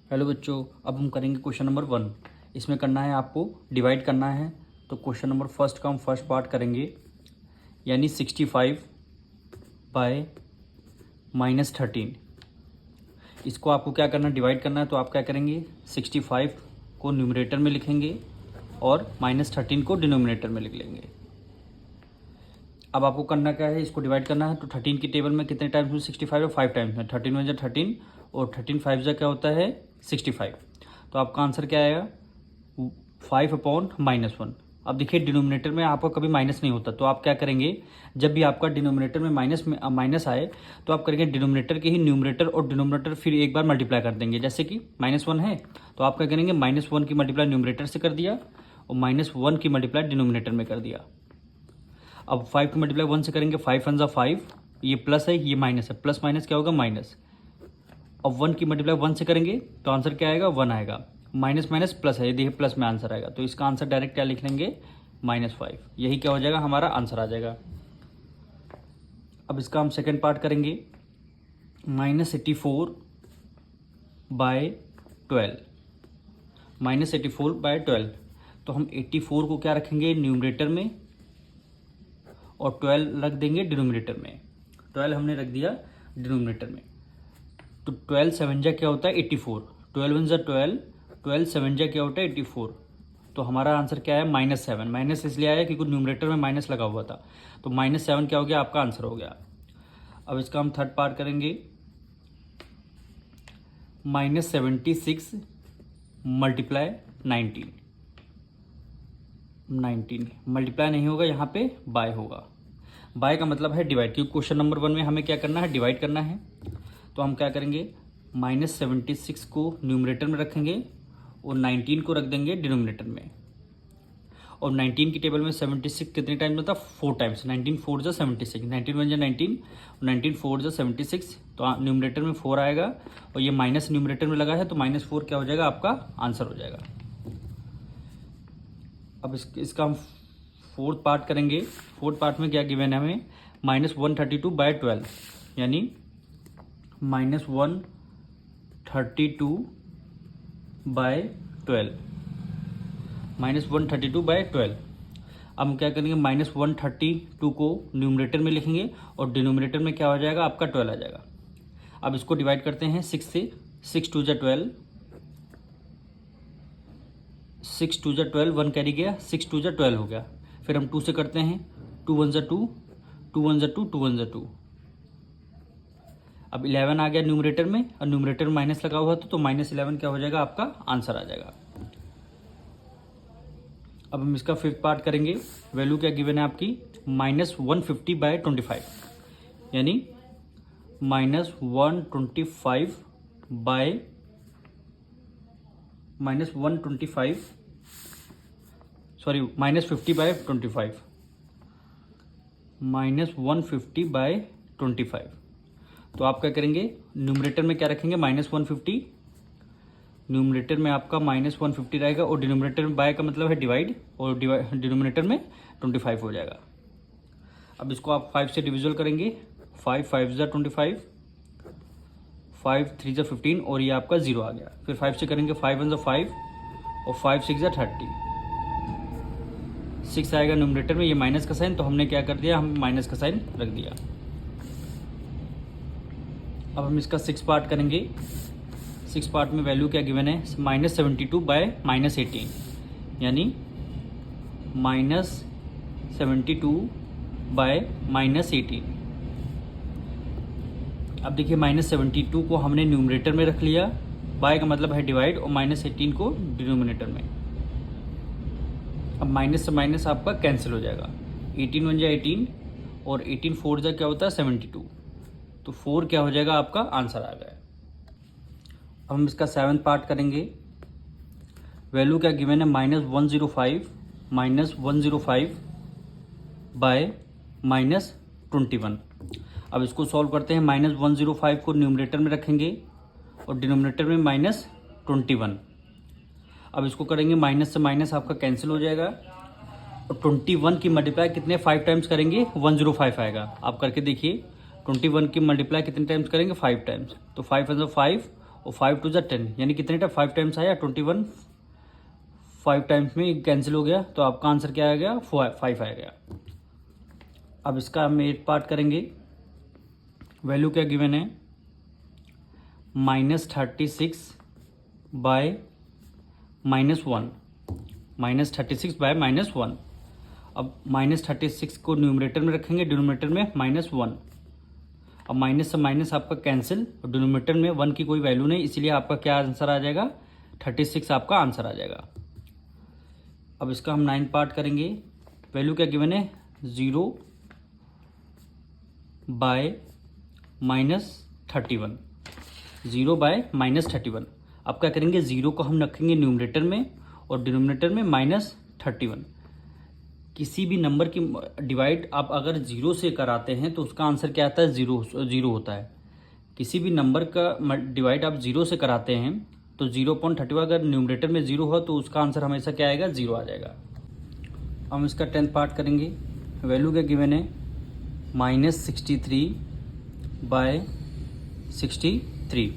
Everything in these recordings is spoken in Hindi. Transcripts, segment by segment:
हेलो बच्चों, अब हम करेंगे क्वेश्चन नंबर 1। इसमें करना है आपको डिवाइड करना है। तो क्वेश्चन नंबर फर्स्ट का हम फर्स्ट पार्ट करेंगे, यानी 65/-13। इसको आपको क्या करना है, डिवाइड करना है। तो आप क्या करेंगे, 65 को न्यूमरेटर में लिखेंगे और -13 को डिनोमिनेटर में लिख लेंगे। अब आपको करना क्या है, इसको डिवाइड करना है। तो 13 की टेबल में कितने टाइम्स में 65 है, 5 टाइम्स में। 13 × 13 और 13 5 क्या होता है 65। तो आपका आंसर क्या आएगा 5/-1। अब देखिए डिनोमिनेटर में आपका कभी माइनस नहीं होता, तो आप क्या करेंगे, जब भी आपका डिनोमिनेटर में माइनस आए तो आप करेंगे डिनोमिनेटर के ही न्यूमरेटर और डिनोमिनेटर फिर एक बार मल्टीप्लाई कर देंगे। जैसे कि -1 है तो आप क्या करेंगे, -1 की मल्टीप्लाई न्यूमरेटर से कर दिया और -1 की मल्टीप्लाई डिनोमिनेटर में कर दिया। अब 5 की मल्टीप्लाई 1 से करेंगे, 5 × 5, ये प्लस है ये माइनस है, प्लस माइनस क्या होगा माइनस। अब 1 की मल्टीप्लाई 1 से करेंगे तो आंसर क्या आएगा 1 आएगा। माइनस माइनस प्लस है, ये देखिए प्लस में आंसर आएगा, तो इसका आंसर डायरेक्ट क्या लिख लेंगे -5। यही क्या हो जाएगा, हमारा आंसर आ जाएगा। अब इसका हम सेकेंड पार्ट करेंगे, -84/12। -84/12, तो हम 84 को क्या रखेंगे न्यूमरेटर में और 12 रख देंगे डिनोमिनेटर में। 12 हमने रख दिया डिनोमिनेटर में। तो 12 7 क्या होता है 84, 12 1 12, 12 7 क्या होता है 84। तो हमारा आंसर क्या है -7। माइनस इसलिए आया क्योंकि न्यूमरेटर में माइनस लगा हुआ था, तो -7 क्या हो गया, आपका आंसर हो गया। अब इसका हम थर्ड पार्ट करेंगे, -76 × 19। मल्टीप्लाई नहीं होगा, यहाँ पे बाय होगा। बाय का मतलब है डिवाइड, क्योंकि क्वेश्चन नंबर 1 में हमें क्या करना है, डिवाइड करना है। तो हम क्या करेंगे, -76 को न्यूमरेटर में रखेंगे और 19 को रख देंगे डिनोमिनेटर में। और 19 की टेबल में 76 कितने टाइम में था, 4 टाइम्स। 19 4 × 76, 19 1 19, 19 4 × 76, तो न्यूमरेटर में 4 आएगा और ये माइनस न्यूमरेटर में लगा है, तो -4 क्या हो जाएगा, आपका आंसर हो जाएगा। अब इसका हम फोर्थ पार्ट करेंगे। फोर्थ पार्ट में क्या गिवन है हमें, -132/12, यानी -132/12। -132/12। अब हम क्या करेंगे, -132 को न्यूमरेटर में लिखेंगे और डिनोमिनेटर में क्या हो जाएगा, आपका 12 आ जाएगा। अब इसको डिवाइड करते हैं 6 से, 6 2 12, 6 2 12, 1 कैरी गया, 6 2 12 हो गया। फिर हम 2 से करते हैं, 2 1 2, 2 1 2, 2 1 2। अब 11 आ गया न्यूमरेटर में और न्यूमरेटर में माइनस लगा हुआ था, तो -11 क्या हो जाएगा, आपका आंसर आ जाएगा। अब हम इसका फिफ्थ पार्ट करेंगे। वैल्यू क्या गिवन है आपकी, -150/25, यानी -125 -50/25, -150/25। तो आप क्या करेंगे, न्यूमरेटर में क्या रखेंगे -150, न्यूमरेटर में आपका -150 रहेगा और डिनोमिनेटर में बाय का मतलब है डिवाइड, और डिनोमिनेटर में 25 हो जाएगा। अब इसको आप 5 से डिविजल करेंगे, 5 5 × 25, 5 3 × 15 और ये आपका 0 आ गया। फिर 5 से करेंगे, 5 1 5 और 5 6 30, 6 आएगा न्यूमरेटर में, ये माइनस का साइन, तो हमने क्या कर दिया, हम माइनस का साइन रख दिया। अब हम इसका 6 पार्ट करेंगे। 6 पार्ट में वैल्यू क्या गिवन है, -72/-18, यानी -72/-18। अब देखिए -72 को हमने न्यूमरेटर में रख लिया, बाय का मतलब है डिवाइड, और -18 को डिनोमिनेटर में। अब माइनस से माइनस आपका कैंसिल हो जाएगा, 18 1 18 और 18 4 क्या होता है 72, तो 4 क्या हो जाएगा, आपका आंसर आ गया। अब हम इसका 7th पार्ट करेंगे। वैल्यू क्या गिवन है, -105/-21। अब इसको सॉल्व करते हैं, -105 को न्यूमरेटर में रखेंगे और डिनोमिनेटर में -21। अब इसको करेंगे, माइनस से माइनस आपका कैंसिल हो जाएगा और 21 की मल्टीप्लाई कितने 5 टाइम्स करेंगे, 105 आएगा। आप करके देखिए, 21 की मल्टीप्लाई कितने टाइम्स करेंगे, 5 टाइम्स, तो 5 5 और 5 टू ज़ा 10, यानी कितने टाइम 5 टाइम्स आया 21, 5 टाइम्स में कैंसिल हो गया, तो आपका आंसर क्या आ गया 5 आ गया। अब इसका हम 8 पार्ट करेंगे। वैल्यू क्या गिवन है, -36 बाय -1, -36 बाय -1। अब -36 को न्यूमरेटर में रखेंगे, डिनोमिनेटर में -1। अब माइनस से माइनस आपका कैंसिल, और डिनोमिनेटर में 1 की कोई वैल्यू नहीं, इसीलिए आपका क्या आंसर आ जाएगा 36 आपका आंसर आ जाएगा। अब इसका हम 9 पार्ट करेंगे। वैल्यू क्या गिवन है, 0 बाय -31, 0 बाय -31। अब क्या करेंगे, 0 को हम रखेंगे न्यूमरेटर में और डिनोमिनेटर में -31। किसी भी नंबर की डिवाइड आप अगर 0 से कराते हैं तो उसका आंसर क्या आता है, 0 होता है। किसी भी नंबर का डिवाइड आप 0 से कराते हैं तो 0.31 अगर न्यूमरेटर में 0 हो तो उसका आंसर हमेशा क्या आएगा, 0 आ जाएगा। हम इसका 10th पार्ट करेंगे। वैल्यू क्या गिवन है, -63 बाय 63।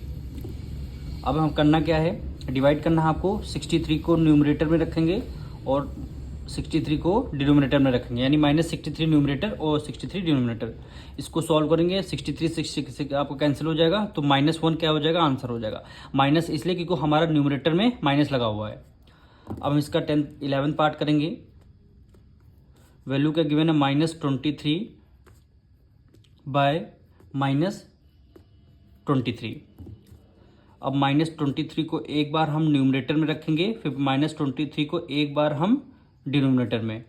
अब हम करना क्या है, डिवाइड करना है आपको। 63 को न्यूमरेटर में रखेंगे और 63 को डिनोमिनेटर में रखेंगे, यानी -63 न्यूमरेटर और 63 डिनोमिनेटर। इसको सॉल्व करेंगे, 63 आपको कैंसिल हो जाएगा, तो -1 क्या हो जाएगा, आंसर हो जाएगा। माइनस इसलिए क्योंकि हमारा न्यूमरेटर में माइनस लगा हुआ है। अब हम इसका 11th पार्ट करेंगे। वैल्यू क्या गिवन है, -23 बाय -23। अब -23 को एक बार हम न्यूमरेटर में रखेंगे, फिर -23 को एक बार हम डिनोमिनेटर में,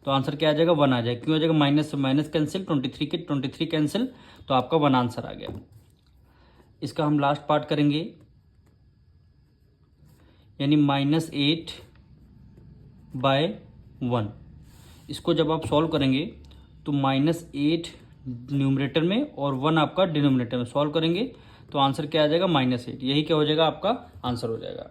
तो आंसर क्या आ जाएगा, 1 आ जाएगा। क्यों आ जाएगा, माइनस से माइनस कैंसिल, 23 कैंसिल, तो आपका 1 आंसर आ गया। इसका हम लास्ट पार्ट करेंगे, यानी -8 बाय 1। इसको जब आप सॉल्व करेंगे तो -8 न्यूमरेटर में और 1 आपका डिनोमिनेटर में सॉल्व करेंगे, तो आंसर क्या आ जाएगा, -8। यही क्या हो जाएगा, आपका आंसर हो जाएगा।